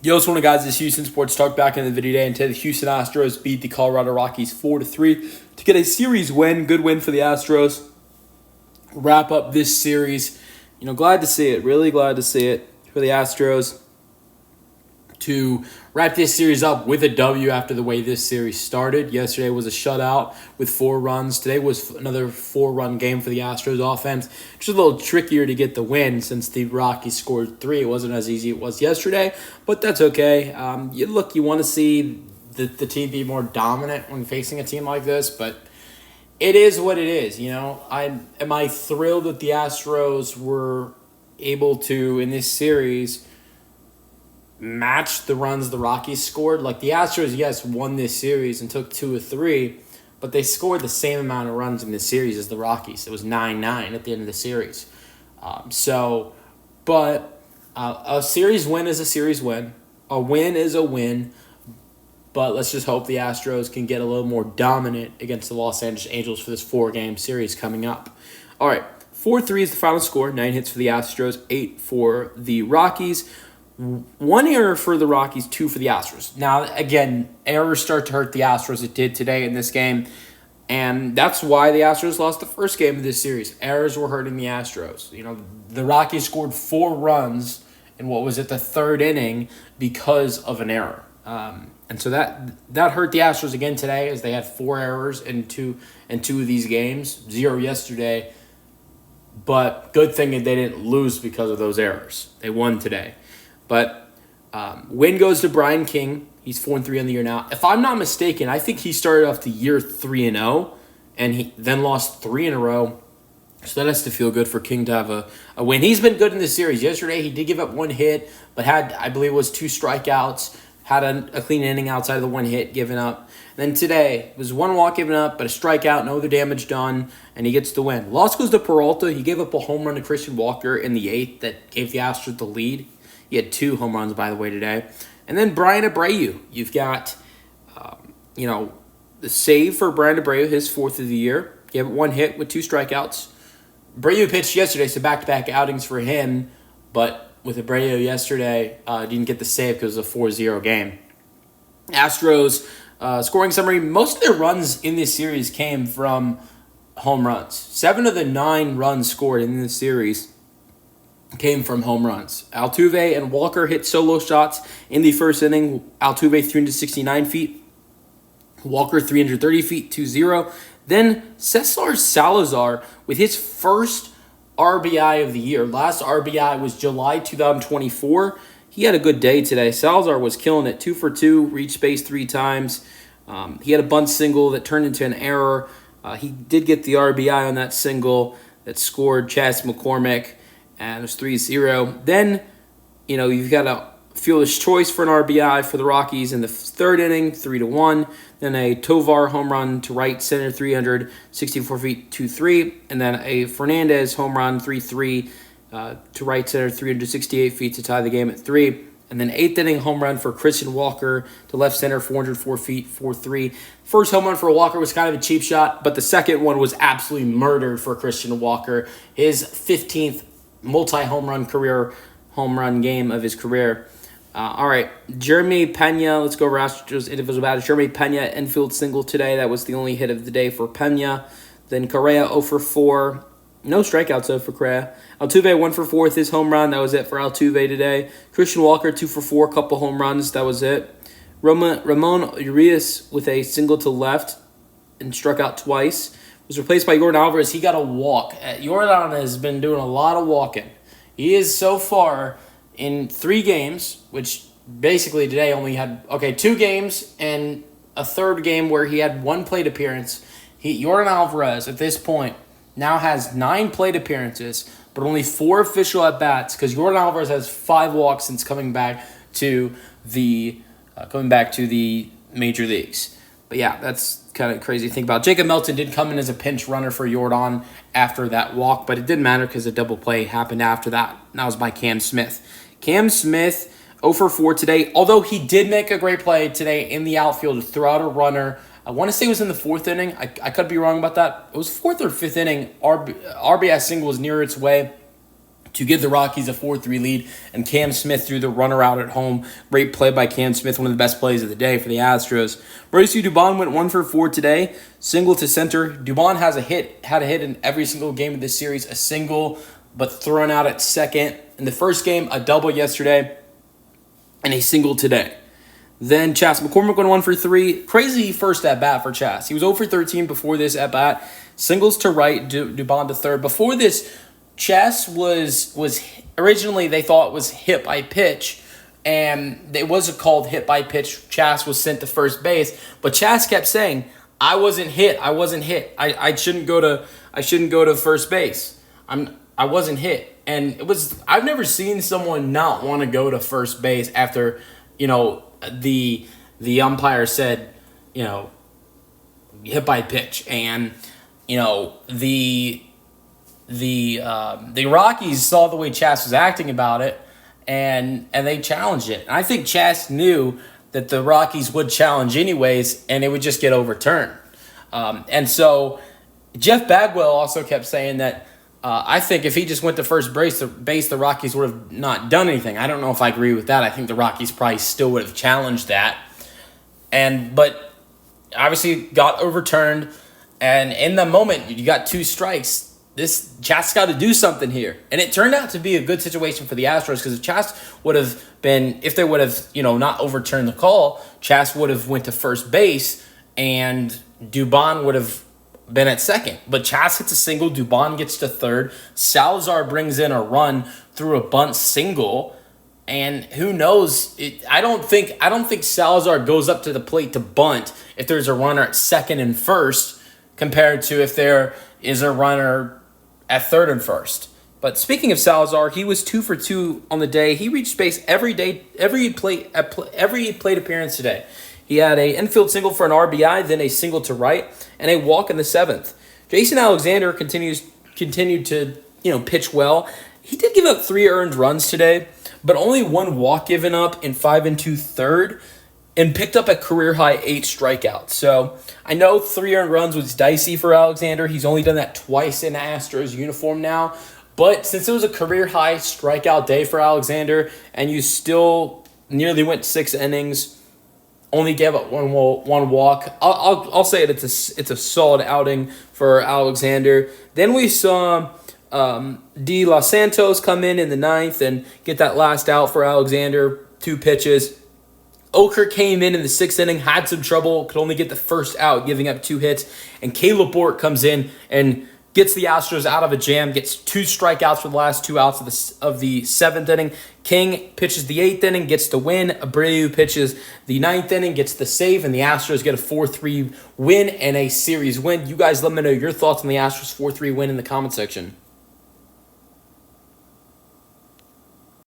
Yo, what's going on, guys? It's Houston Sports Talk back in the video today, and today the Houston Astros beat the Colorado Rockies 4-3 to get a series win. Good win for the Astros. Wrap up this series. Glad to see it. Really glad to see it for the Astros to wrap this series up with a W after the way this series started. Yesterday was a shutout with 4 runs. Today was another 4-run game for the Astros offense. Just a little trickier to get the win since the Rockies scored 3. It wasn't as easy as it was yesterday, but that's okay. You want to see the team be more dominant when facing a team like this, but it is what it is. Am I thrilled that the Astros were able to, in this series, match the runs the Rockies scored? Like, the Astros, yes, won this series and took 2 of 3, but they scored the same amount of runs in this series as the Rockies. It was 9-9 at the end of the series. A series win is a series win. A win is a win. But let's just hope the Astros can get a little more dominant against the Los Angeles Angels for this 4-game series coming up. All right, 4-3 is the final score. 9 hits for the Astros, 8 for the Rockies. 1 error for the Rockies, 2 for the Astros. Now, again, errors start to hurt the Astros. It did today in this game. And that's why the Astros lost the first game of this series. Errors were hurting the Astros. The Rockies scored 4 runs in what was at the 3rd inning because of an error. And so that hurt the Astros again today, as they had 4 errors in two of these games, 0 yesterday. But good thing that they didn't lose because of those errors. They won today. But win goes to Brian King. He's 4-3 on the year now. If I'm not mistaken, I think he started off the year 3-0, and he then lost 3 in a row. So that has to feel good for King to have a win. He's been good in this series. Yesterday, he did give up 1 hit, but had, I believe it was 2 strikeouts, had a clean inning outside of the 1 hit given up. And then today, it was 1 walk given up, but a strikeout, no other damage done, and he gets the win. Loss goes to Peralta. He gave up a home run to Christian Walker in the 8th that gave the Astros the lead. He had 2 home runs, by the way, today. And then Brian Abreu. You've got, the save for Brian Abreu, his 4th of the year. Gave it 1 hit with 2 strikeouts. Abreu pitched yesterday, so back-to-back outings for him. But with Abreu yesterday, didn't get the save because it was a 4-0 game. Astros scoring summary. Most of their runs in this series came from home runs. 7 of the 9 runs scored in this series came from home runs. Altuve and Walker hit solo shots in the first inning. Altuve 369 feet. Walker 330 feet, 2-0. Then Cesar Salazar with his first RBI of the year. Last RBI was July 2024. He had a good day today. Salazar was killing it. 2 for 2, reached base 3 times. He had a bunt single that turned into an error. He did get the RBI on that single that scored Chas McCormick. And it was 3-0. Then, you've got a fielder's choice for an RBI for the Rockies in the 3rd inning, 3-1. Then a Tovar home run to right center, 364 feet, 2-3. And then a Fernandez home run, 3-3 to right center, 368 feet to tie the game at 3. And then 8th inning home run for Christian Walker to left center, 404 feet, 4-3. First home run for Walker was kind of a cheap shot, but the second one was absolutely murdered for Christian Walker. His 15th multi-home run career home run game of his career. All right, Jeremy Pena. Let's go over Astros individual batters. Jeremy Pena, infield single today. That was the only hit of the day for Pena. Then Correa 0 for 4. No strikeouts though for Correa. Altuve 1 for 4 with his home run. That was it for Altuve today. Christian Walker 2 for 4, couple home runs. That was it. Ramon Urias with a single to left and struck out twice. Was replaced by Yordan Alvarez. He got a walk. Yordan has been doing a lot of walking. He is so far in 3 games, which basically today only had 2 games and a 3rd game where he had 1 plate appearance. Yordan Alvarez at this point now has 9 plate appearances, but only 4 official at bats because Yordan Alvarez has 5 walks since coming back to the major leagues. But yeah, that's kind of crazy to think about. Jacob Melton did come in as a pinch runner for Yordan after that walk, but it didn't matter because a double play happened after that. And that was by Cam Smith. Cam Smith, 0 for 4 today, although he did make a great play today in the outfield to throw out a runner. I want to say it was in the 4th inning. I could be wrong about that. It was 4th or 5th inning. RBI single was near its way to give the Rockies a 4-3 lead, and Cam Smith threw the runner out at home. Great play by Cam Smith, one of the best plays of the day for the Astros. Bryce Dubon went 1 for 4 today, single to center. Dubon had a hit in every single game of this series, a single, but thrown out at second. In the first game, a double yesterday, and a single today. Then Chas McCormick went 1 for 3. Crazy first at-bat for Chas. He was 0 for 13 before this at-bat. Singles to right, Dubon to third. Before this, Chas was originally they thought was hit by pitch, and it was called hit by pitch. Chas was sent to first base, but Chas kept saying, "I wasn't hit. I shouldn't go to first base. I wasn't hit." And I've never seen someone not want to go to first base after, the umpire said, hit by pitch, and the Rockies saw the way Chas was acting about it, and they challenged it. And I think Chas knew that the Rockies would challenge anyways, and it would just get overturned. And so Jeff Bagwell also kept saying that I think if he just went to first base, the Rockies would have not done anything. I don't know if I agree with that. I think the Rockies probably still would have challenged that. But obviously got overturned, and in the moment, you got 2 strikes. This Chas got to do something here. And it turned out to be a good situation for the Astros, because if Chas would have been, if they would have, not overturned the call, Chas would have went to first base and Dubon would have been at second. But Chas hits a single, Dubon gets to third. Salazar brings in a run through a bunt single. And who knows? I don't think Salazar goes up to the plate to bunt if there's a runner at second and first, compared to if there is a runner at third and first. But speaking of Salazar, he was 2 for 2 on the day. He reached base every plate appearance today. He had an infield single for an RBI, then a single to right, and a walk in the 7th. Jason Alexander continued to pitch well. He did give up 3 earned runs today, but only 1 walk given up in 5 2/3, and picked up a career-high 8 strikeouts. So I know 3 earned runs was dicey for Alexander. He's only done that twice in Astros uniform now. But since it was a career-high strikeout day for Alexander, and you still nearly went 6 innings, only gave up one walk, I'll say it's a solid outing for Alexander. Then we saw De Los Santos come in the 9th and get that last out for Alexander, 2 pitches. Oker came in the 6th inning, had some trouble, could only get the first out, giving up 2 hits. And Caleb Bourque comes in and gets the Astros out of a jam, gets 2 strikeouts for the last 2 outs of the 7th inning. King pitches the 8th inning, gets the win. Abreu pitches the 9th inning, gets the save, and the Astros get a 4-3 win and a series win. You guys let me know your thoughts on the Astros 4-3 win in the comment section.